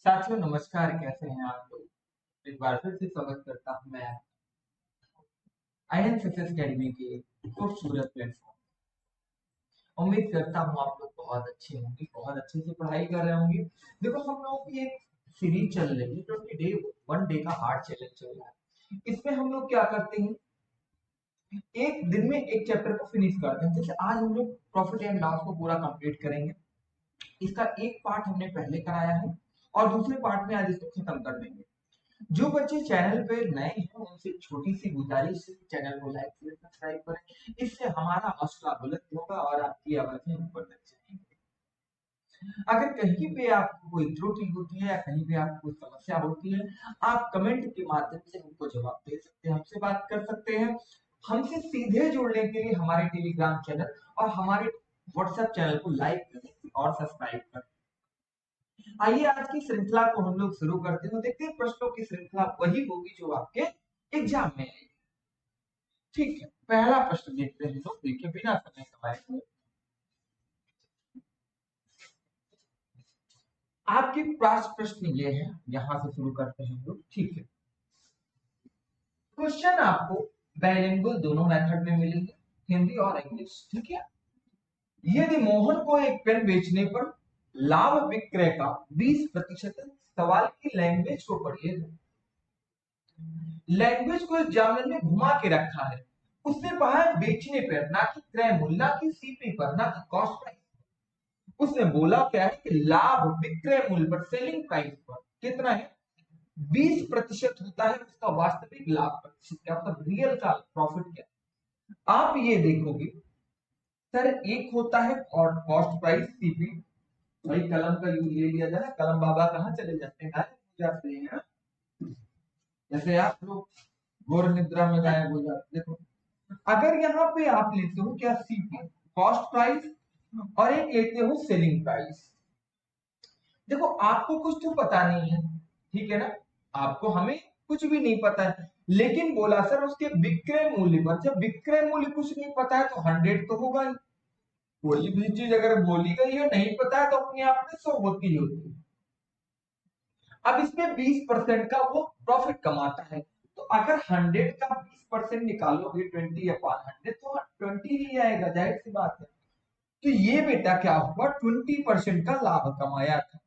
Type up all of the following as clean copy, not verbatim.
साथियों नमस्कार, कैसे हैं आप लोग। एक बार फिर से स्वागत करता हूं मैं आई एन सक्सेस अकेडमी के खूबसूरत प्लेटफॉर्म। उम्मीद करता हूं आप लोग बहुत अच्छे होंगे, बहुत अच्छे से पढ़ाई कर रहे होंगे। देखो, हम लोगों की एक सीरीज चल रही है, 21 डे का हार्ड चैलेंज चल रहा है। इसमें हम लोग क्या करते हैं, एक दिन में एक चैप्टर को फिनिश करते हैं। जैसे आज हम लोग प्रॉफिट एंड लॉस को पूरा कंप्लीट करेंगे। इसका एक पार्ट हमने पहले कराया है और दूसरे पार्ट में आज इसको खत्म कर देंगे। जो बच्चे चैनल पे नए हैं उनसे छोटी सी गुजारिश है, चैनल को लाइक शेयर सब्सक्राइब करें। इससे हमारा हौसला बुलंद होगा और आपकी आवाजें ऊपर तक जाएंगी। अगर कहीं पे आपको कोई त्रुटि होती है या कहीं पे आपको कोई समस्या होती है, आप कमेंट के माध्यम से हमको जवाब दे सकते हैं, हमसे बात कर सकते हैं। हमसे सीधे जुड़ने के लिए हमारे टेलीग्राम चैनल और हमारे व्हाट्सएप चैनल को लाइक करें और सब्सक्राइब करें। आइए आज की श्रृंखला को हम लोग शुरू करते हैं। देखते हैं प्रश्नों की श्रृंखला वही होगी जो आपके एग्जाम में आएगी। ठीक है, पहला प्रश्न देखते हैं लोग, देखिए बिना समय गवाए हुए। आपकी पास प्रश्न ये है, यहां से शुरू करते हैं हम लोग। ठीक है, क्वेश्चन आपको बाइलिंगुअल दोनों मेथड में मिलेंगे, हिंदी और इंग्लिश। ठीक है, यदि मोहन को एक पेन बेचने पर लाभ विक्रय का 20% है, सवाल की लैंग्वेज को पढ़िए। लैंग्वेज को एग्जामिनर ने घुमा के रखा है। उसने कहा है बेचने पर, ना कि क्रय मूल्य, ना कि सीपी पर, ना कि कॉस्ट प्राइस। उसने बोला क्या है कि लाभ विक्रय मूल्य पर, सेलिंग प्राइस पर कितना है, 20% होता है उसका वास्तविक लाभ प्रतिशत। क्या मतलब रियल का प्रॉफिट क्या। आप ये देखोगे सर, एक होता है और कॉस्ट प्राइस सीपी। भाई कलम का यूज ले लिया जाए ना, कलम बाबा कहाँ चले जाते हैं, गायब हो जाते हैं। जैसे आप लोग घोर निद्रा में गायब हो जाते। देखो, अगर यहाँ पे आप लेते हो क्या, सीपी कॉस्ट प्राइस, और एक लेते हो सेलिंग प्राइस। देखो, आपको कुछ तो पता नहीं है, ठीक है ना, आपको हमें कुछ भी नहीं पता है, लेकिन बोला सर उसके विक्रय मूल्य पर। जब विक्रय मूल्य कुछ नहीं पता है तो 100 तो होगा ही। कोई भी चीज अगर बोली गई है नहीं पता है तो अपने आप में 100 होती होती है। अब इसमें 20% का वो प्रॉफिट कमाता है, तो अगर 100 का 20% निकालोगे 20/100, तो 20 ही आएगा, जाहिर सी बात है। तो ये बेटा क्या हुआ, 20% का लाभ कमाया था।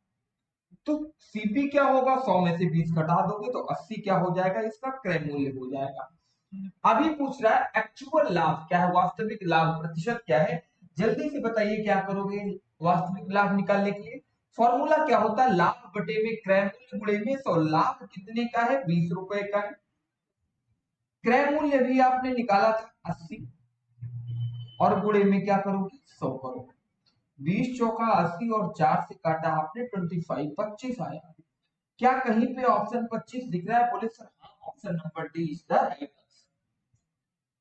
तो सीपी क्या होगा, 100 में से 20 घटा दोगे तो 80 क्या हो जाएगा, इसका क्रय मूल्य हो जाएगा। अभी पूछ रहा है एक्चुअल लाभ क्या है, वास्तविक लाभ प्रतिशत क्या है। जल्दी से बताइए क्या करोगे वास्तविक लाभ निकालने के लिए। फॉर्मूला क्या होता है, लाभ बटे में क्रय मूल्य गुणे में 100। लाभ कितने का है, 20 रुपए का है। क्रय मूल्य भी आपने निकाला था 80, और गुणे में क्या करोगे, 100 करोगे। 20 चौका 80 और 4 से काटा आपने 25, 25 आया। क्या कहीं पे ऑप्शन 25 दिख रहा है, बोले सर हाँ, option number D is the right answer.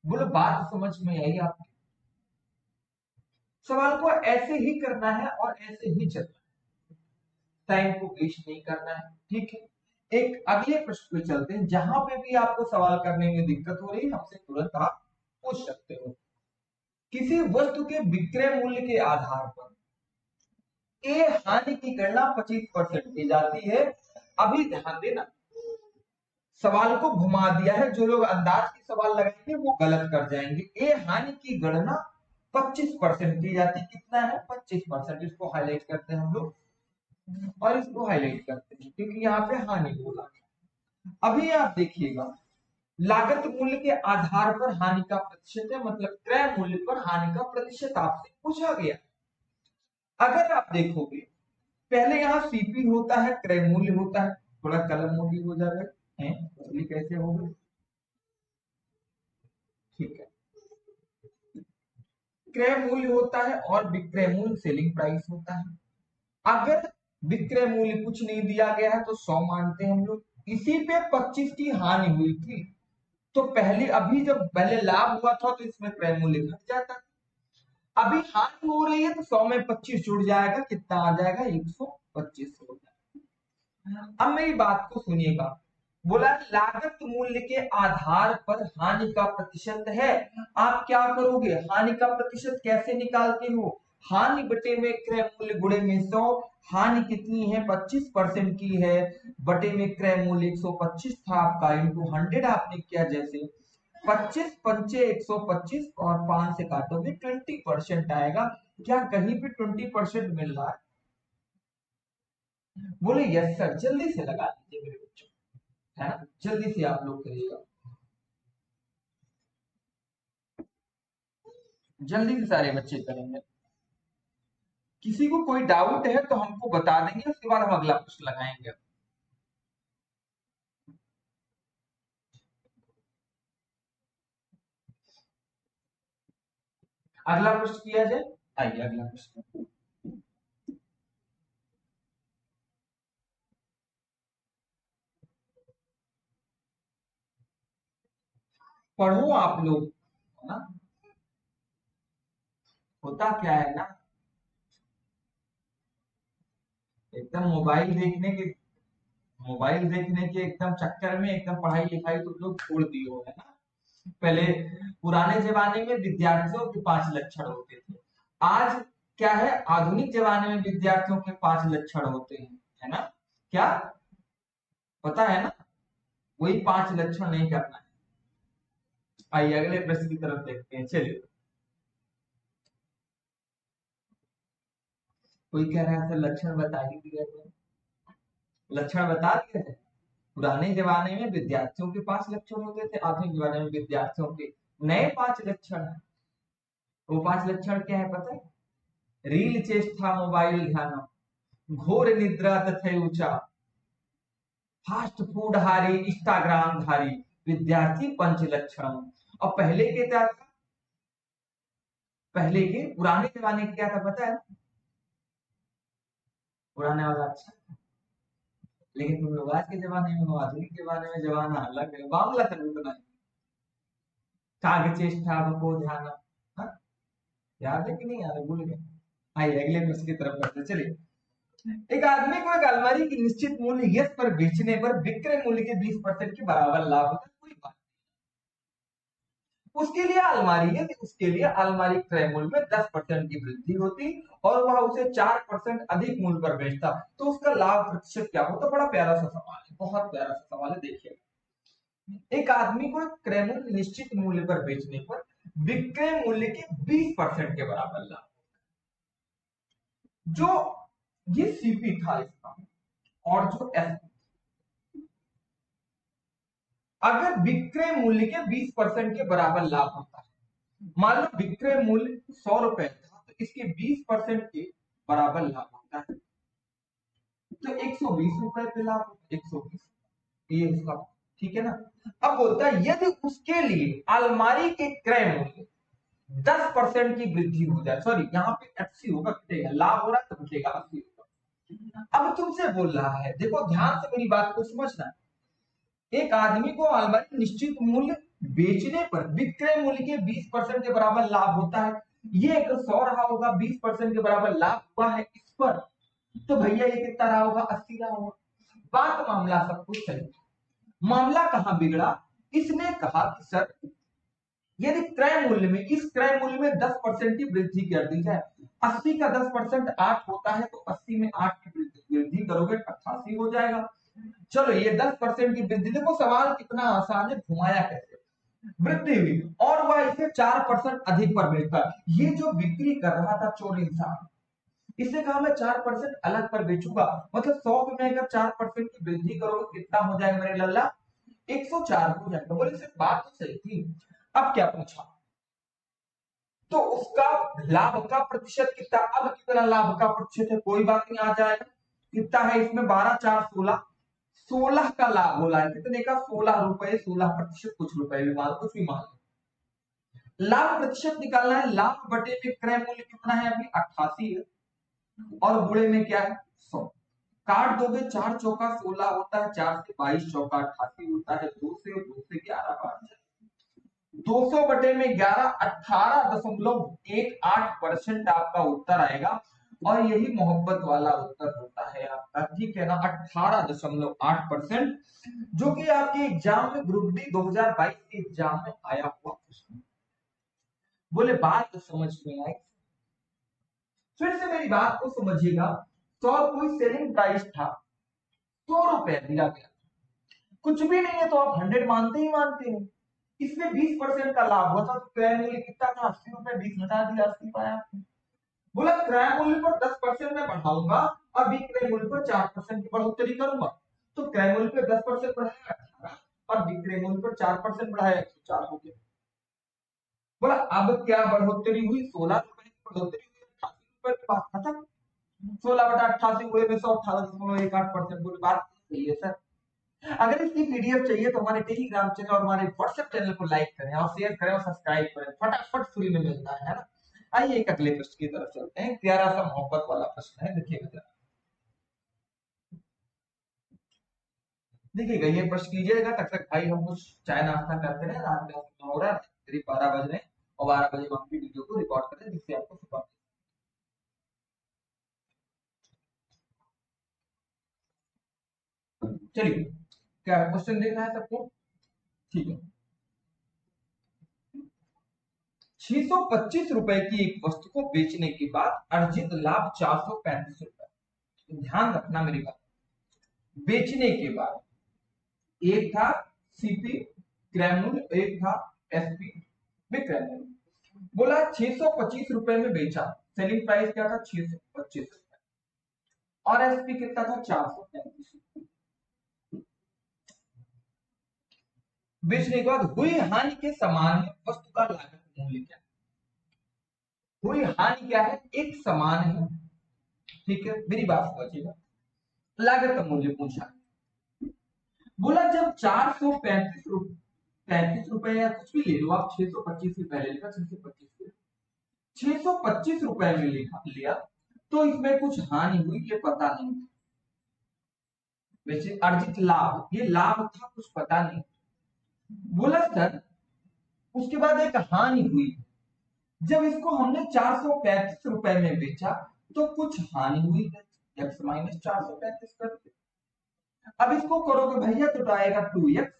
बोलो बात समझ में आई आपकी। सवाल को ऐसे ही करना है और ऐसे ही चलना है, टाइम को वेस्ट नहीं करना है। ठीक है, एक अगले प्रश्न पे चलते हैं। जहां पे भी आपको सवाल करने में दिक्कत हो रही है, हमसे तुरंत आप पूछ सकते हो। किसी वस्तु के विक्रय मूल्य के आधार पर ए हानि की गणना 25% की जाती है। अभी ध्यान देना, सवाल को घुमा दिया है। जो लोग अंदाज की सवाल लगाएंगे वो गलत कर जाएंगे। ए हानि की गणना 25% की जाती है। कितना है, 25%। इसको हाईलाइट करते हैं हम लोग और इसको हाईलाइट करते हैं क्योंकि यहाँ पे हानि बोला। अभी आप देखिएगा, लागत मूल्य के आधार पर हानि का प्रतिशत है, मतलब क्रय मूल्य पर हानि का प्रतिशत आपसे पूछा गया। अगर आप देखोगे, पहले यहाँ सीपी होता है, क्रय मूल्य होता है। थोड़ा कलम मोटी हो जाएगा, कैसे होगा, ठीक है। क्रय मूल्य होता है और विक्रय मूल्य सेलिंग प्राइस होता है। अगर विक्रय मूल्य कुछ नहीं दिया गया है तो 100 मानते हैं हम लोग। इसी पे 25 की हानि हुई थी, तो पहले अभी जब पहले लाभ हुआ था तो इसमें क्रय मूल्य घट जाता। अभी हानि हो रही है तो 100 में 25 जुड़ जाएगा, कितना आ जाएगा, 125 हो जाएगा। अब मेरी बात को सुनिएगा, बोला लागत मूल्य के आधार पर हानि का प्रतिशत है। आप क्या करोगे, हानि का प्रतिशत कैसे निकालते हो, हानि बटे में क्रय मूल्य गुणे में 100, हानि कितनी है 25% की है, बटे में क्रय मूल्य 125 था आपका, इंटू 100 आपने किया, जैसे 25 पंचे 125 और 5 से काटोगे 20% आएगा। क्या कहीं पे 20% मिल रहा है? बोले यस सर, जल्दी से लगा दीजिए मेरे बच्चों, है ना, जल्दी से आप लोग करिएगा, जल्दी से सारे बच्चे करेंगे। किसी को कोई डाउट है तो हमको बता देंगे, उसके बाद हम अगला प्रश्न लगाएंगे। अगला प्रश्न किया जाए, आइए अगला प्रश्न। पढ़ो आप लोग, है ना। होता क्या है ना, एकदम मोबाइल देखने के एकदम चक्कर में एकदम पढ़ाई लिखाई तो लोग छोड़ दिए हो, है ना। पहले पुराने जमाने में विद्यार्थियों के 5 लक्षण होते थे, आज क्या है, आधुनिक जमाने में विद्यार्थियों के 5 लक्षण होते हैं, है ना। क्या पता है ना, वही 5 लक्षण नहीं करना है। आइए अगले प्रश्न की तरफ देखते हैं, चलिए। कोई कह रहा है सर लक्षण बता ही दिया जाए, लक्षण बता दिया जाए। पुराने जमाने में विद्यार्थियों के 5 लक्षण होते थे, आधुनिक जमाने में विद्यार्थियों के नए 5 लक्षण है। वो 5 लक्षण क्या है पता है? रील चेष्टा मोबाइल ध्यान, घोर निद्रा तथा ऊंचा, फास्ट फूड हारी इंस्टाग्राम धारी, विद्यार्थी 5 लक्षण। और पहले के क्या था, पहले के पुराने जमाने के क्या था पता है? पुराने वाला अच्छा, लेकिन तुम लोग आज के जमाने में हो, आधुनिक जमाने में जमाना अलग है, मामला तो उतना है। काग चेष्टा को ध्यान, हाँ? याद है कि नहीं याद है, भूल गए। आइए अगले प्रश्न की तरफ बढ़ते, चलिए। एक आदमी को एक अलमारी की निश्चित मूल्य यस पर बेचने पर विक्रय मूल्य के 20% के बराबर लाभ होता है, कोई बात, उसके लिए अलमारी है, उसके लिए अलमारी क्रय मूल्य में 10% की वृद्धि होती और वह उसे 4% अधिक मूल्य पर बेचता, तो उसका लाभ प्रतिशत क्या होता। बड़ा प्यारा सा सवाल है, बहुत प्यारा सा सवाल है, देखिए। एक आदमी को एक क्रय मूल्य निश्चित मूल्य पर बेचने पर विक्रय मूल्य के 20% के बराबर लाभ, जो ये सीपी था इसका, और जो एस, अगर विक्रय मूल्य के 20% के बराबर लाभ होता है, मान लो विक्रय मूल्य 100 रुपए था, तो इसके 20% के बराबर लाभ होता है, तो 120 रुपए पे लाभ होता है, 120, ये उसका, ठीक है ना। अब बोलता है यदि उसके लिए अलमारी के क्रय मूल्य 10% की वृद्धि हो जाए, सॉरी यहाँ पे 80 होगा, घटेगा, लाभ हो रहा है तो घटेगा, 80 होगा। अब तुमसे बोल रहा है, देखो ध्यान से मेरी बात को समझना, एक आदमी को अलमारी निश्चित मूल्य बेचने पर विक्रय मूल्य के 20% के बराबर लाभ होता है, ये एक 100 रहा होगा, 20% के बराबर लाभ हुआ है इस पर, तो भैया ये कितना रहा होगा, 80 रहा होगा। बात मामला सब कुछ सही, मामला कहां बिगड़ा, इसने कहा कि सर यदि क्रय मूल्य में, इस क्रय मूल्य में 10% की वृद्धि कर दी जाए, 80 का 10% 8 होता है, तो 80 में 8 की वृद्धि करोगे 88 हो जाएगा। चलो ये 10% की वृद्धि, देखो सवाल कितना आसान है, घुमाया कैसे, वृद्धि हुई और वह इसे 4% अधिक पर बेचता है। ये जो बिक्री कर रहा था चोर इंसान, इसने कहा मैं 4% अलग पर बेचूंगा, मतलब 100 में अगर 4% की वृद्धि करोगे कितना हो जाएगा मेरे लल्ला, 104 हो जाएगा। बोले सिर्फ बात तो सही थी, अब क्या पूछा, तो उसका लाभ का प्रतिशत कितना, अब कितना लाभ का प्रतिशत है, कोई बात नहीं, आ जाएगा। कितना है इसमें, 12 4 16, 16 का लाभ बोला है, कितने का, 16 रुपए, 16% कुछ रुपए भी मान, कुछ भी मान लो। लाभ प्रतिशत निकालना है, लाभ बटे में क्रय मूल्य कितना है, अभी 88 है, और गुणे में क्या है, 100, काट दोगे, 4 चौका 16 होता है, 4 से 22 चौका 88 होता है, 2 से 11 बार 200 बटे में 11, 18.18% आपका उत्तर आएगा, और यही मोहब्बत वाला उत्तर होता है आपका, ठीक है ना, 18.8%, जो कि आपके एग्जाम में ग्रुप डी 2022 के एग्जाम में आया हुआ प्रश्न। बोले बात तो समझ में आई, फिर से मेरी बात को समझिएगा, 100 कोई सेलिंग प्राइस था, 100 रुपए दिया गया, कुछ भी नहीं है तो आप 100 मानते ही मानते हैं। इसमें 20% का लाभ हुआ था, तो क्रय मूल्य कितना था, 80 रुपए, 20 घटा दिया, 80 पाया। बोला क्रय मूल्य पर 10% मैं बढ़ाऊंगा और विक्रय मूल्य पर 4% की बढ़ोतरी करूंगा। तो क्रय मूल्य पर 10% बढ़ाया 18 और विक्रय मूल्य पर 4% बढ़ाया 104 हो गया। बोला अब क्या बढ़ोतरी हुई, 16 रुपए की बढ़ोतरी हुई, 88 रुपए की बात खत्म। 16/88 गुणे में 118.18%। बोले बात सही है सर। अगर इसकी पीडीएफ चाहिए तो हमारे टेलीग्राम चैनल और हमारे व्हाट्सएप चैनल को लाइक करें और शेयर करें और सब्सक्राइब करें, फटाफट फ्री में मिलता है ना। आइए एक अगले प्रश्न की तरफ चलते हैं, प्यारा सा मोहब्बत वाला प्रश्न है, देखिएगा जरा। देखिएगा ये प्रश्न कीजिएगा, तब तक भाई हम कुछ चाय नाश्ता करते रहे, रात में हो रहा है करीब 12 बज रहे हैं और 12 बजे हम अपनी वीडियो को रिकॉर्ड करें जिससे आपको सुबह। चलिए क्या क्वेश्चन देखना है सबको, ठीक है। 625 रुपए की एक वस्तु को बेचने के बाद अर्जित लाभ 435 रुपए। ध्यान रखना मेरी बात, बेचने के बाद एक था सीपी क्रय मूल्य, एक था एसपी विक्रय मूल्य। बोला 625 रुपए में बेचा, सेलिंग प्राइस क्या था 625 रुपए, और एसपी कितना था 435। बेचने के बाद हुई हानि के समान है वस्तु का लागत मूल्य क्या है। हुई हानि क्या है, एक समान है, ठीक है मेरी बात समझिएगा। लागत मूल्य पूछा, बोला जब 435 रुपए या कुछ भी ले लो आप, 625 से पहले लिखा 625, 625 रुपए में लिखा लिया, तो इसमें कुछ हानि हुई ये पता नहीं, वैसे अर्जित लाभ, ये लाभ था कुछ पता नहीं। बोला सर उसके बाद एक हानि हुई, जब इसको हमने 435 रुपए में बेचा तो कुछ हानि हुई है, एक्स माइनस 435 करके। अब इसको करोगे भैया तो आएगा 2x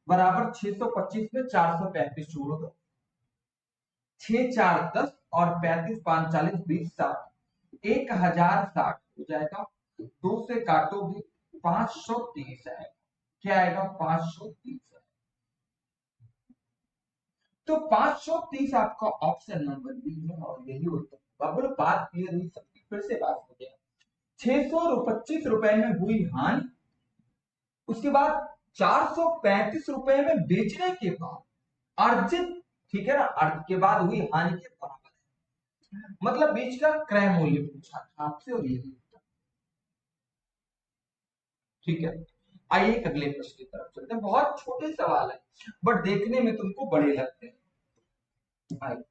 बराबर 625 में 435 जोड़ दो, 6 4 10 और 35 5 40 20 60, 1060 हो जाएगा। 2 से काटोगे 530 आएगा, क्या आएगा 530। तो 530 आपका ऑप्शन नंबर बी है और यही उत्तर होगा। बोलो बात क्लियर हुई सबकी, फिर से बात हो गया। 625 रुपए में हुई हानि, उसके बाद 435 रुपए में बेचने के बाद अर्जित, ठीक है ना, अर्जित के बाद हुई हानि के बराबर है, मतलब बीच का क्रय मूल्य पूछा था आपसे और यही उत्तर, ठीक है। आइए अगले प्रश्न की तरफ चलते हैं, बहुत छोटे सवाल है बट देखने में तुमको बड़े लगते हैं। आइए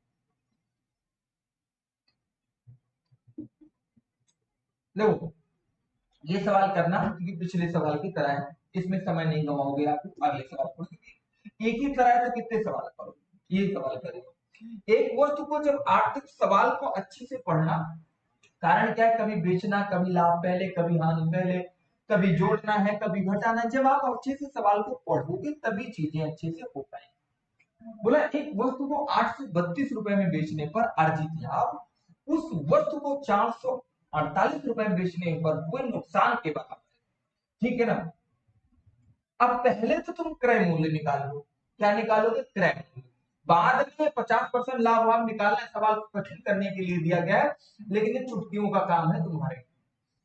देखो, ये सवाल करना क्योंकि पिछले सवाल की तरह है, इसमें समय नहीं गवाओगे आप, अगले सवाल पढ़ोगे। एक ही तरह है तो कितने सवाल करोगे, ये सवाल करेगा। एक वस्तु को जब आर्थिक सवाल को अच्छे से पढ़ना, कारण क्या है, कभी बेचना, कभी लाभ पहले, कभी हानि पहले, कभी जोड़ना है, कभी घटाना है। जब आप अच्छे से सवाल को पढ़ोगे तभी चीजें अच्छे से हो पाएंगी। बोला एक वस्तु को 832 रुपए में बेचने पर अर्जित लाभ उस वस्तु को 448 रुपए में बेचने पर हुए नुकसान के बराबर, ठीक है ना। अब पहले तो तुम क्रय मूल्य निकालो, क्या निकालोगे, क्रय मूल्य। बाद में 50% लाभ आप निकालना है, सवाल को कठिन करने के लिए दिया गया है, लेकिन ये चुटकियों का काम है तुम्हारे।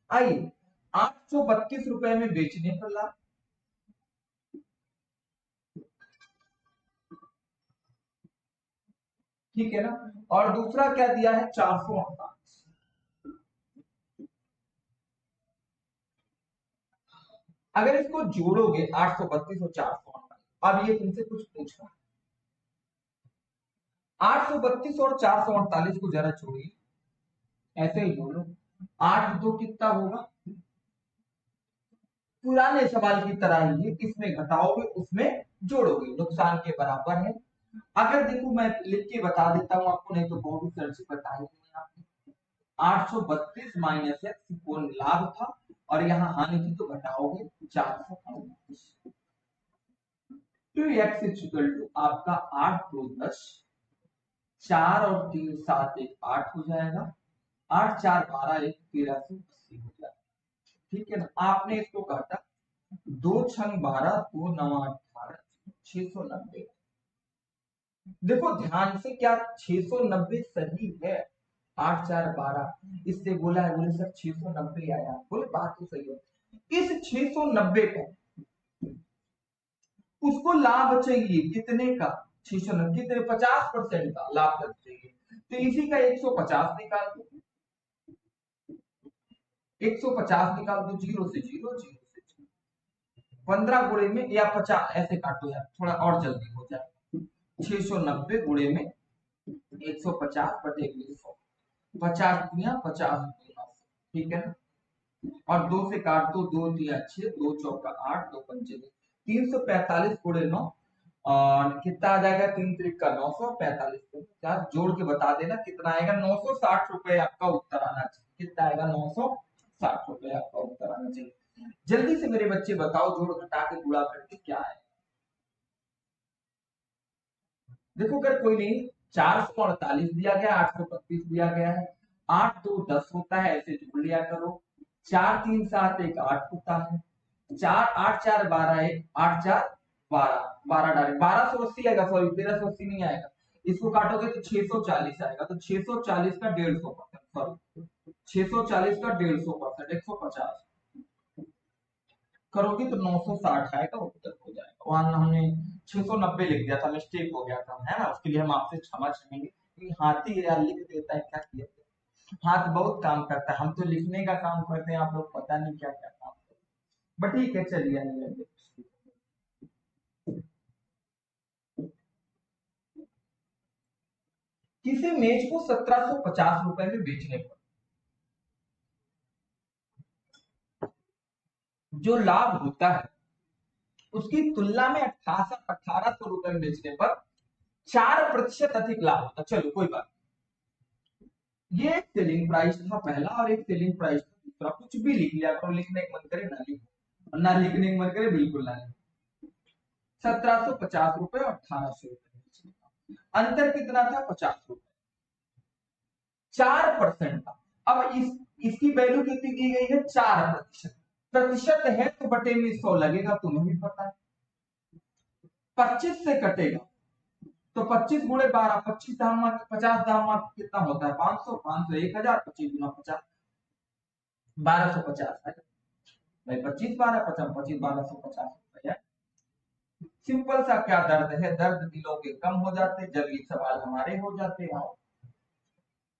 आइए 832 रुपए में बेचने पर लाभ, ठीक है ना, और दूसरा क्या दिया है 448। अगर इसको जोड़ोगे 832 और 448, अब ये तुमसे कुछ पूछ रहा है, 832 और 448 को जरा जोड़िए, ऐसे ही जोड़ो, 8 दो कितना होगा, पुराने सवाल की तरह ही इसमें घटाओगे उसमें जोड़ोगे, नुकसान के बराबर है। अगर देखो मैं लिख के बता देता हूं आपको, नहीं तो बहुत सर से बताएंगे आपको। 832 माइनस एक्स को लाभ था और यहाँ हानि थी तो घटाओगे 438, तो एक्स इक्वल टू आपका 8 2 10, 4 और 3 7 1 8 हो जाएगा, 8 4 12 1 1380 हो जाए, ठीक है ना। आपने इसको काटा, 2 छंग 12, 2 9 18, 690। देखो ध्यान से, क्या 690 सही है? 8 4 12 इससे बोला है, बोले सर 690 आया, बोले बात तो सही है। इस 690 को उसको लाभ चाहिए कितने का? 690 कितने? 50% का लाभ तक चाहिए, तो इसी का 150 निकाल दो। 150 निकाल दो, जीरो से जीरो, जीरो से जीरो, 15 गुणे में, या 50 ऐसे काटो यार, थोड़ा और जल्दी हो जाए। 690 गुणे में 150 बटे 100, 50 दिया 50 गुना, ठीक है ना। और 2 से काट दो, 2 दिया 6, 2 चौका 8, 2 पंचे 345 गुणे 9, और कितना आ जाएगा? 3 त्रिक का 945, क्या जोड़ के बता देना कितना आएगा? 960 रुपए आपका उत्तर आना चाहिए। कितना आएगा? 960 रुपए आपका उत्तर आना चाहिए। जल्दी से मेरे बच्चे बताओ, जोड़ घटा के गुणा करके क्या है? देखो कर कोई नहीं, 448 दिया गया, 825 दिया गया है, 8 2 10 होता है, ऐसे जोड़ लिया करो। 4 3 7 1 8 होता है, 4 8 4 12 1 8 4 12, 12 डाले 1280 आएगा, सॉरी 1380 नहीं आएगा। इसको काटोगे तो 640 आएगा, तो 640 का 150%, सॉरी 640 का 150%, 150 करोगे तो 960 आएगा, उत्तर हो जाएगा। वहां हमने 690 लिख दिया था, मिस्टेक हो गया था, है ना, उसके लिए हम आपसे क्षमा चाहेंगे, क्योंकि हाथी यार लिख देता है, क्या किया जाए। हाथ बहुत काम करता है, हम तो लिखने का काम करते हैं, आप लोग पता नहीं क्या क्या काम करते हैं। बट ठीक है, चलिए नहीं लगे। किसी मेज को 1750 रुपए में बेचने पर जो लाभ होता है, उसकी तुलना में 1800 रुपए में बेचने पर 4% अधिक लाभ होता है। चलो कोई बात, ये एक सेलिंग प्राइस था पहला, और एक सेलिंग प्राइस था दूसरा। कुछ भी लिख लिया करो, लिखने का मन करे ना लिखो, ना लिखने का मन करे बिल्कुल ना लिखो। 1750 रुपए और 1800 रुपए, अंतर कितना था? 50 रुपए, 4% का। अब इसकी वैल्यू कितनी दी गई है? 4%। प्रतिशत है तो बटे में 100 लगेगा, तुम्हें भी पता है। 25 से कटेगा तो 25 गुणे 12, 25 दाम, 50 दाम कितना होता है? 500, 500 1000, 25 गुना 50, 1250 है भाई। 25 12 50, 25 1250 रुपया। सिंपल सा क्या दर्द है? दर्द दिलों के कम हो जाते जब ये सवाल हमारे हो जाते हैं।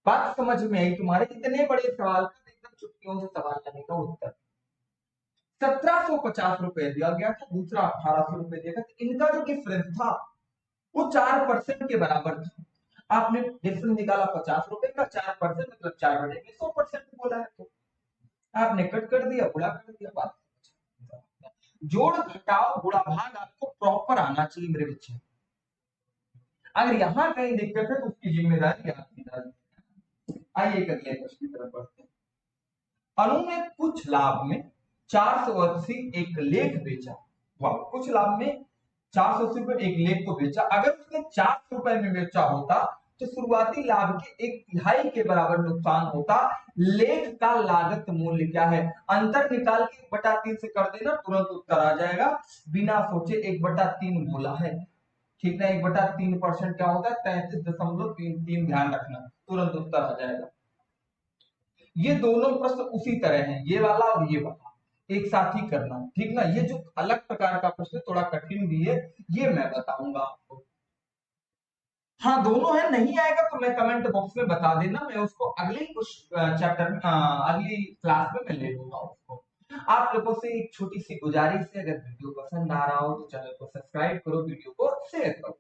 बात समझ में आई तुम्हारे? इतने बड़े सवाल का एकदम चुटकियों से सवाल करने का उत्तर। 1750 रुपए दिया गया था, दूसरा 1800 रुपए दिया गया था, इनका जो डिफरेंस था वो 4% के बराबर था। आपने डिफरेंस निकाला 50 रुपए का, 4% मतलब 4 बटे में 100% बोला है, तो आपने कट कर दिया, गुणा कर दिया, बात। जोड़ घटाओ गुणा भाग आपको प्रॉपर आना चाहिए मेरे बच्चे। अगर यहां कहीं दिक्कत है तो उसकी जिम्मेदारी आपकी डाली। आइए अगले प्रश्न की तरफ बढ़ते हैं। अनु ने कुछ लाभ में 480 एक लेख बेचा। वाह, कुछ लाभ में 480 रुपए एक लेख को बेचा। अगर उसने 400 रुपए में बेचा होता तो शुरुआती लाभ के 1/3 के बराबर नुकसान होता। लेख का लागत मूल्य क्या है? अंतर निकाल के 1/3 से कर देना, तुरंत उत्तर आ जाएगा, बिना सोचे। 1/3 बोला है, ठीक है। 1/3% क्या होता है? 33.33। ध्यान रखना, तुरंत उत्तर आ जाएगा। ये दोनों प्रश्न उसी तरह हैं, ये वाला और ये वाला एक साथ ही करना, ठीक ना। ये जो अलग प्रकार का प्रश्न थोड़ा कठिन भी है, ये मैं बताऊंगा आपको। हाँ दोनों है, नहीं आएगा तो मैं कमेंट बॉक्स में बता देना, मैं उसको अगले कुछ चैप्टर में, अगली क्लास में मैं ले लूंगा उसको। आप लोगों से एक छोटी सी गुजारिश है, अगर वीडियो पसंद आ रहा हो तो चैनल को सब्सक्राइब करो, वीडियो को शेयर करो।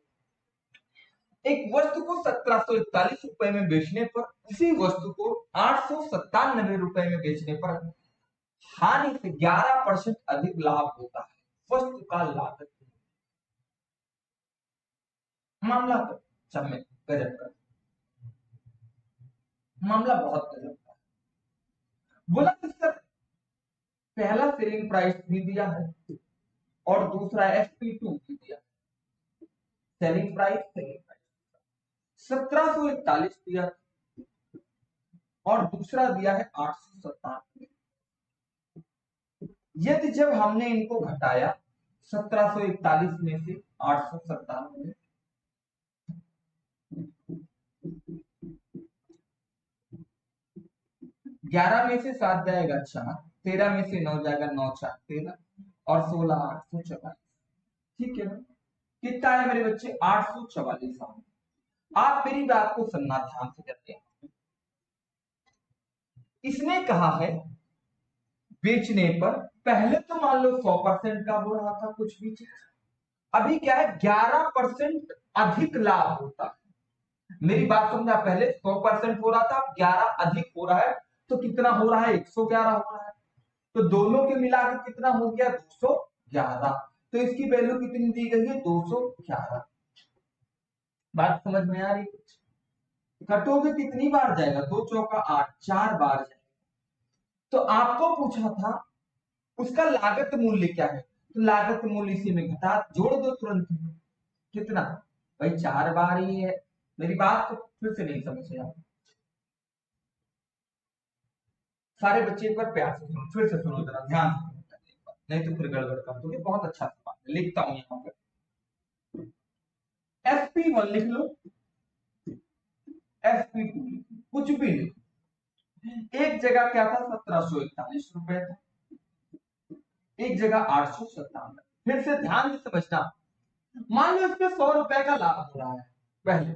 एक वस्तु को 1741 रुपए में बेचने पर उसी वस्तु को 897 रुपए में बेचने पर हानि से 11% अधिक लाभ होता है। वस्तु का लागत मामला तो सब में गजब का, मामला बहुत गजब का। बोला कि सर पहला सेलिंग प्राइस भी दिया है और दूसरा FP2 भी दिया। सेलिंग प्राइस 1741 दिया, और दूसरा दिया है 897। यदि जब हमने इनको घटाया 1741 में से 897, 11 में से 7 जाएगा 4, 13 में से 9 जाएगा 9 4 13, और 16 844। ठीक है ना, कितना है मेरे बच्चे? 844। आप मेरी बात को सुनना ध्यान से करते हैं। इसने कहा है बेचने पर पहले तो मान लो 100% का हो रहा था कुछ भी चीज, अभी क्या है 11% अधिक लाभ होता है। मेरी बात समझा, पहले 100% हो रहा था, अब 11 अधिक हो रहा है, तो कितना हो रहा है? 111 हो रहा है। तो दोनों के मिला के कितना हो गया? 211। तो इसकी वैल्यू कितनी दी गई है? 211। बात समझ में आ रही है? घटोगे कितनी बार जाएगा? 2 चौका 8, 4 बार जाएगा। तो आपको पूछा था उसका लागत मूल्य क्या है, तो लागत मूल्य इसी में घटा जोड़ दो तुरंत। कितना भाई? 4 बार ही है। मेरी बात तो फिर से नहीं समझे आप सारे बच्चे, एक बार प्यार से सुनो, फिर से सुनो जरा ध्यान से, नहीं तो फिर गड़बड़ कर दोगे। बहुत अच्छा सवाल है, लिखता हूं यहाँ पर। SP1 लिख लो, SP2 कुछ भी लिखो। एक जगह क्या था? 1741 रुपए था, एक जगह 897। फिर से ध्यान से समझना। मान लो इसमें 100 रुपए का लाभ हो रहा है पहले,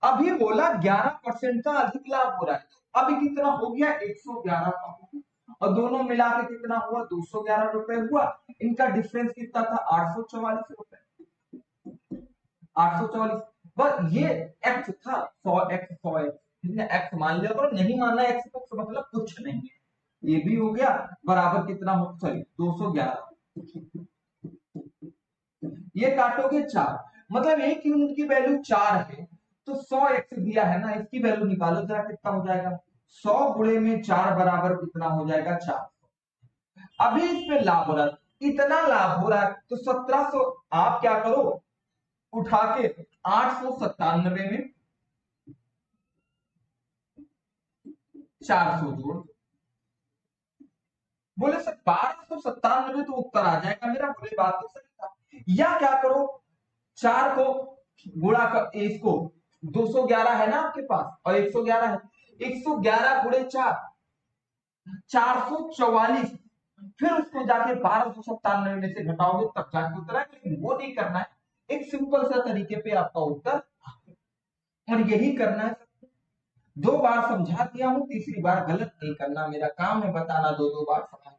अभी बोला 11% का अधिक लाभ हो रहा है, अभी कितना हो गया? 111 का हो गया। और दोनों मिला के कितना हुआ? 211 रुपए हुआ। इनका डिफरेंस कितना था? 844 रुपए। 844, बस ये एक्स था। 100x 100x, एक्स मान लिया करो, नहीं मानना एक्स तो मतलब कुछ नहीं है। ये भी हो गया बराबर कितना हो? सॉरी 211। ये काटोगे 4, मतलब एक यूनिट की वैल्यू 4 है, तो 100x दिया है ना, इसकी वैल्यू निकालो जरा, कितना हो जाएगा? 100 गुणे में 4 बराबर कितना हो जाएगा? 4। अभी इसमें लाभ हो रहा है, इतना लाभ हो रहा है, तो 1700 आप क्या करो, उठा के 897 में 400 जोड़। बोले सर 1297 तो उत्तर आ जाएगा मेरा, बोले बात तो सही था। या क्या करो, 4 को गुणा कर, इसको 211 है ना आपके पास और 111 है, 111 गुणे 4, 444। फिर उसको जाके 1297 में से घटाओगे तब जाके उत्तर आएगा, लेकिन वो नहीं करना है। एक सिंपल सा तरीके पे आपका उत्तर, और यही करना है। 2 बार समझा दिया हूं, तीसरी बार गलत नहीं करना, मेरा काम है बताना 2 बार समझा।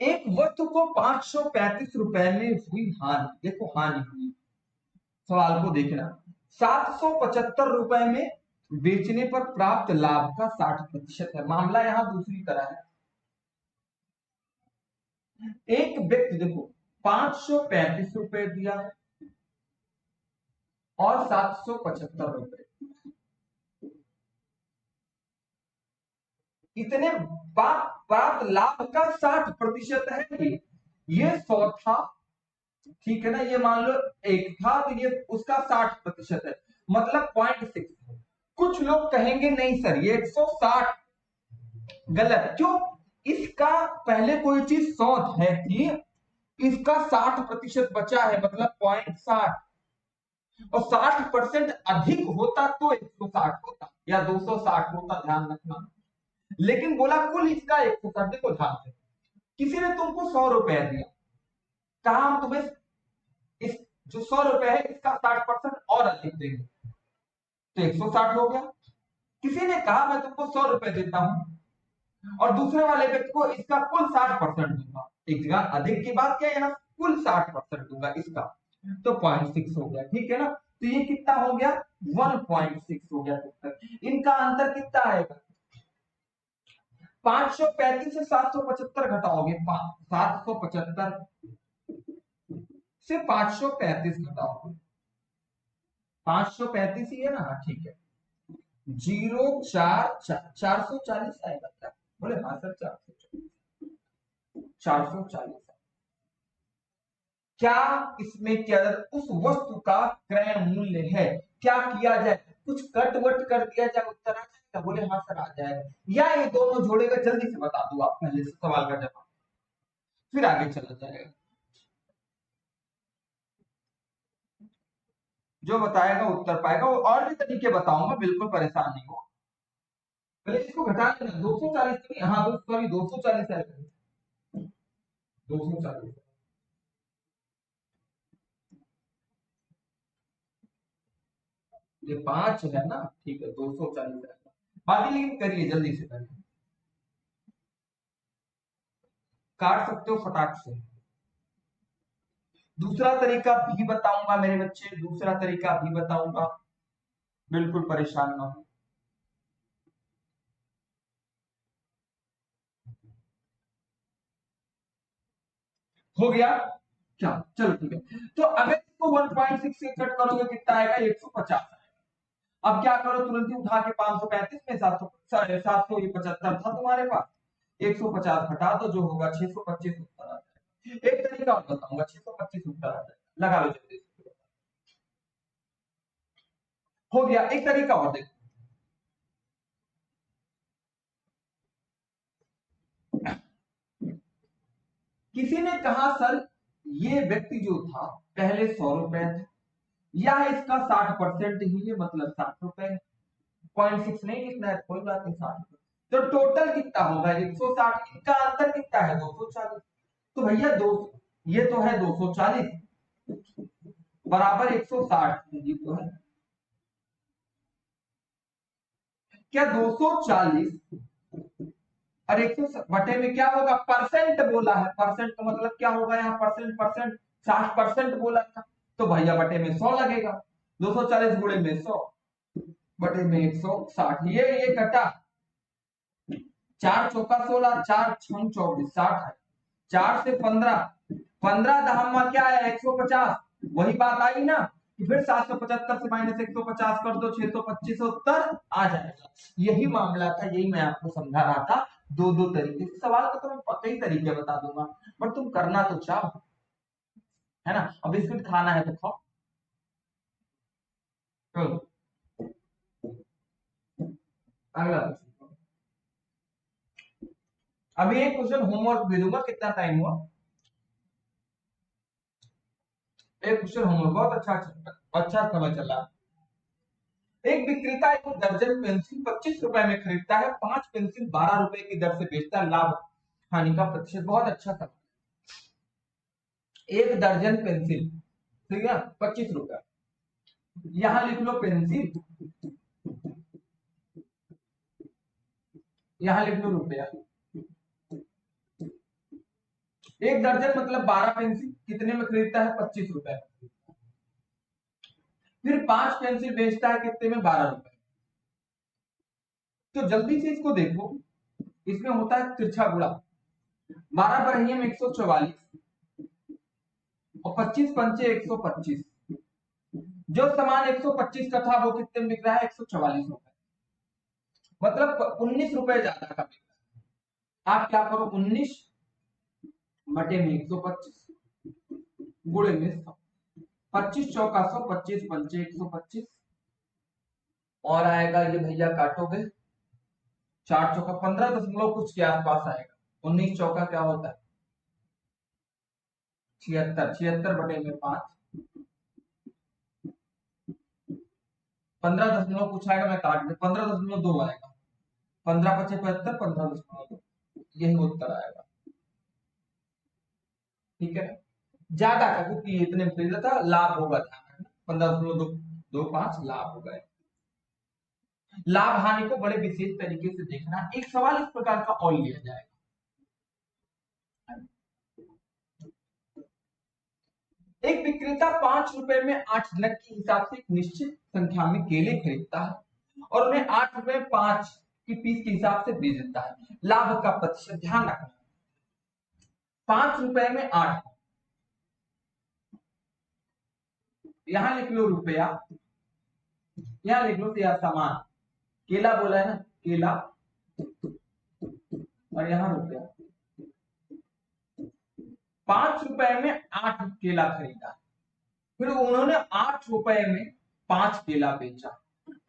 एक वस्तु को 535 रुपए में हुई हानि, देखो हानि हुई, सवाल को देखना। 775 रुपए में बेचने पर प्राप्त लाभ का 60% है। मामला यहां दूसरी तरह है। एक व्यक्ति देखो 535 रुपए दिया है और 775 रुपए, इतने प्राप्त लाभ का 60% है। ये 100 था, ठीक है ना, ये मान लो 1 था, तो ये उसका 60% है, मतलब 0.6। कुछ लोग कहेंगे नहीं सर ये 160, गलत। क्यों? इसका पहले कोई चीज 100 है थी, इसका 60% बचा है, मतलब 0.60, और 60% अधिक होता तो 160 होता या 260 होता, ध्यान रखना। लेकिन बोला कुल इसका 160। देखो ध्यान से, किसी ने तुमको 100 रुपए दिया, कहा हम तुम्हें इस जो 100 रुपए है इसका 60% और अधिक देंगे, तो 160 हो गया। किसी ने कहा मैं तुमको 100 रुपए देता हूं और दूसरे वाले व्यक्ति को इसका कुल 60% दूंगा, एक जगह अधिक की बात क्या है, यहाँ कुल 60% दूंगा इसका, तो 0.6 हो गया। ठीक है ना, तो ये कितना हो गया? 1.6 हो गया उत्तर। इनका अंतर कितना आएगा? 535 से 775 घटाओगे, 775 से 535 घटाओगे, 535 ही है ना, हाँ ठीक है। 440 आएगा क्या? बोले हाँ सर 440। क्या इसमें क्या उस वस्तु का क्रय मूल्य है? क्या किया जाए? कुछ कट वट कर दिया जाए उत्तर आ जाएगा? बोले हाँ सर आ जाएगा। या ये दोनों जोड़ेगा, जल्दी से बता दो आप पहले से सवाल का जवाब, फिर आगे चला जाएगा। जो बताएगा उत्तर पाएगा। और भी तरीके बताऊंगा, बिल्कुल परेशान नहीं हो। पहले इसको घटा लेना, 240 नहीं, हाँ सॉरी 240 है, 240। ये 5 है ना, ठीक है 240 है। बाकी लेकिन करिए, जल्दी से करिए, काट सकते हो फटाक से। दूसरा तरीका भी बताऊंगा मेरे बच्चे, दूसरा तरीका भी बताऊंगा, बिल्कुल परेशान ना हो। हो गया क्या? चलो ठीक है। तो अगर इसको 1.6 से कट करोगे कितना आएगा? 150 आएगा। अब क्या करो, तुरंत ही उठा के 535 में 775 था तुम्हारे पास, 150 घटा दो, जो होगा 625 उत्तर आ जाएगा। एक तरीका और बताऊंगा, 625 उत्तर आ जाएगा, लगा लो जल्दी से। हो गया। एक तरीका और देखो, किसी ने कहा सर ये व्यक्ति जो था पहले 100 रुपए था, या इसका 60% ही है, मतलब 60 रुपए, 0.6 नहीं लिखना है, कोई बात नहीं, 60। तो टोटल कितना होगा? 160। इनका अंतर कितना है? 240। तो भैया दो, ये तो है 240 बराबर 160, ये तो है। क्या 240 और 100 बटे में क्या होगा? परसेंट बोला है, परसेंट का मतलब क्या होगा यहाँ? परसेंट, परसेंट 60% बोला था, तो भैया बटे में 100 लगेगा। 240 गुणे में 100 बटे में 160, ये कटा, 4 चौका 16, 4 6 24, 60 है। 4 से 15, 15 दहम क्या है? 150। वही बात आई ना कि फिर 775 से माइनस 150 कर दो, 625 उत्तर आ जाएगा। यही मामला था, यही मैं आपको समझा रहा था। दो दो तरीके से सवाल का तो मैं कई तरीके बता दूंगा, बट तुम करना तो चाहो, है ना। अब बिस्किट खाना है तो खाओ। चलो अगला क्वेश्चन। अभी एक क्वेश्चन होमवर्क दे दूंगा, कितना टाइम हुआ? एक क्वेश्चन होमवर्क, बहुत अच्छा समय चला। एक विक्रेता एक दर्जन पेंसिल 25 रुपए में खरीदता है, 5 पेंसिल 12 रुपए की दर से बेचता है, लाभ हानि का प्रतिशत। बहुत अच्छा था। एक दर्जन पेंसिल, ठीक है, 25 रुपए। यहां लिख लो पेंसिल, यहां लिख लो रुपया। एक दर्जन मतलब 12 पेंसिल कितने में खरीदता है? 25 रुपए। फिर 5 पेंसिल बेचता है कितने में? 12 रुपए। तो जल्दी से इसको देखो, इसमें होता है तिरछा गुणा। 12 में 144 और 25 पंचे 125। जो सामान 125 का था वो कितने में बिक रहा है? 144 रुपए, मतलब 19 रुपए ज्यादा का बिक रहा है। आप क्या करो, 19 बटे में 125 गुणे में 100, 25 चौका 100, 25 पंचे 125, और आएगा ये भैया काटोगे, 4 चौका 15 दशमलव कुछ के आसपास आएगा। 19 चौका क्या होता है? 76, 76 बटे में 5, 15 दशमलव कुछ आएगा, मैं काट दे, 15.2 आएगा। 15 पचे 75, 15.2, यही उत्तर आएगा। ठीक है, ज्यादा का, क्योंकि इतने में खरीदा था, लाभ होगा, ध्यान रखना, 15.225 लाभ होगा। लाभ हानि को बड़े विशेष तरीके से देखना। एक सवाल इस प्रकार का और लिया जाएगा, एक विक्रेता 5 रुपए में 8 नग के हिसाब से एक निश्चित संख्या में केले खरीदता है और उन्हें 8 रुपए 5 की पीस के हिसाब से बेच देता है, लाभ का प्रतिशत ध्यान रखना। 5 रुपए में 8, यहां लिख लो रुपया, यहां लिख लो या सामान, केला बोला है ना, केला, और यहां रुपया। 5 रुपए में 8 केला खरीदा, फिर उन्होंने 8 रुपए में 5 केला बेचा।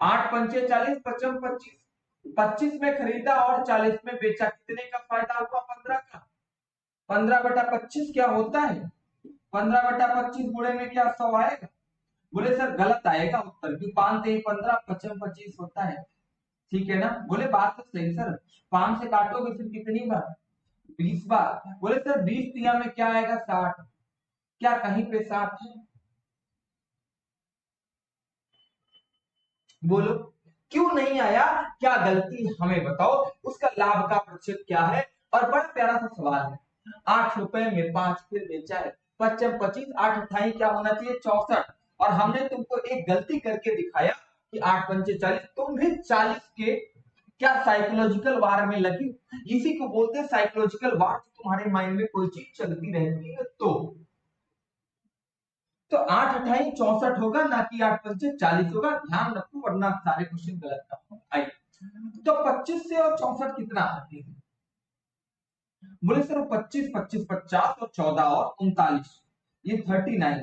8 पंचे 40, 55 25, 25 में खरीदा और 40 में बेचा, कितने का फायदा हुआ? 15 का। 15/25 क्या होता है? 15/25 गुणे में क्या 100 आएगा? बोले सर गलत आएगा उत्तर, क्योंकि 5 से 15, 55 25 होता है। ठीक है ना? बोले बात तो सही सर, 5 से काटोगे फिर कितनी बार? 20 बार। बोले सर 20 दिया में क्या आएगा? 60। क्या कहीं पे 60 है? बोलो क्यों नहीं आया? क्या गलती हमें बताओ, उसका लाभ का प्रतिशत क्या है? और बड़ा प्यारा सा सवाल है। 8 रुपए में 5 फिर बेचा है, 55 25, 8 28 क्या होना चाहिए? 64। और हमने तुमको एक गलती करके दिखाया कि 8 पंचे 40, तुम भी 40 के क्या साइकोलॉजिकल वार में लगी। इसी को बोलते हैं साइकोलॉजिकल वार, तुम्हारे माइंड में कोई चीज चलती रहती है। तो 8 28 64 होगा, ना कि 8 पंचे 40 होगा। ध्यान रखो वरना सारे क्वेश्चन गलत कर। आइए तो 25 से और 64 कितना आती है? बोले सर 25 25 50 और 14 और 39, ये 39,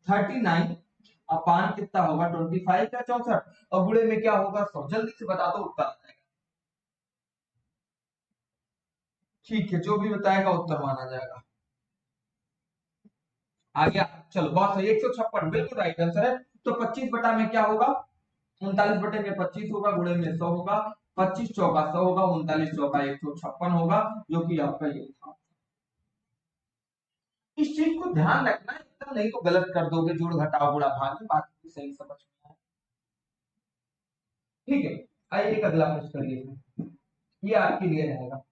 39 अपान कितना होगा? 25 का 64, और गुणे में क्या होगा? 100। जल्दी से बता दो, उत्तर आ जाएगा। ठीक है, जो भी बताएगा उत्तर माना जाएगा। आ गया? चलो बहुत सही, 156 बिल्कुल राइट आंसर है। तो 25 बटा में क्या होगा? 39 बटे में 25 होगा, गुणे में 100 होगा। 25 चौका 100 होगा, 39 चौका 156 होगा, जो कि आपका ये था। इस चीज को ध्यान रखना एकदम, नहीं तो गलत कर दोगे, जोड़ घटाओ गुणा भाग में, बात सही समझ में आए। ठीक है, आइए एक अगला प्रश्न करिए, ये आपके लिए रहेगा।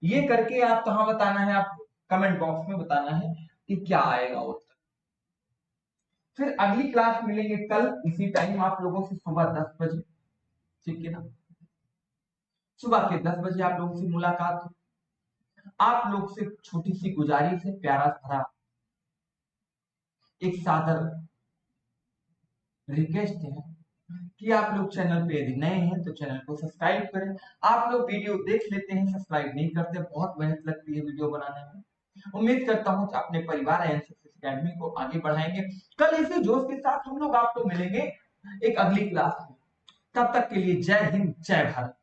ये करके आप कहां बताना है? आप कमेंट बॉक्स में बताना है कि क्या आएगा उत्तर। फिर अगली क्लास मिलेंगे कल इसी टाइम आप लोगों से, सुबह 10 बजे। ठीक है ना? सुबह के 10 बजे आप लोगों से मुलाकात हो। आप लोग से छोटी सी गुजारिश है, प्यारा भरा एक सादर रिक्वेस्ट है कि आप लोग चैनल पे यदि नए हैं तो चैनल को सब्सक्राइब करें। आप लोग वीडियो देख लेते हैं, सब्सक्राइब नहीं करते, बहुत मेहनत लगती है वीडियो बनाने में। उम्मीद करता हूं कि अपने परिवार एंड सक्सेस अकेडमी को आगे बढ़ाएंगे। कल इसी जोश के साथ हम लोग आपको मिलेंगे एक अगली क्लास में। तब तक के लिए जय हिंद, जय भारत।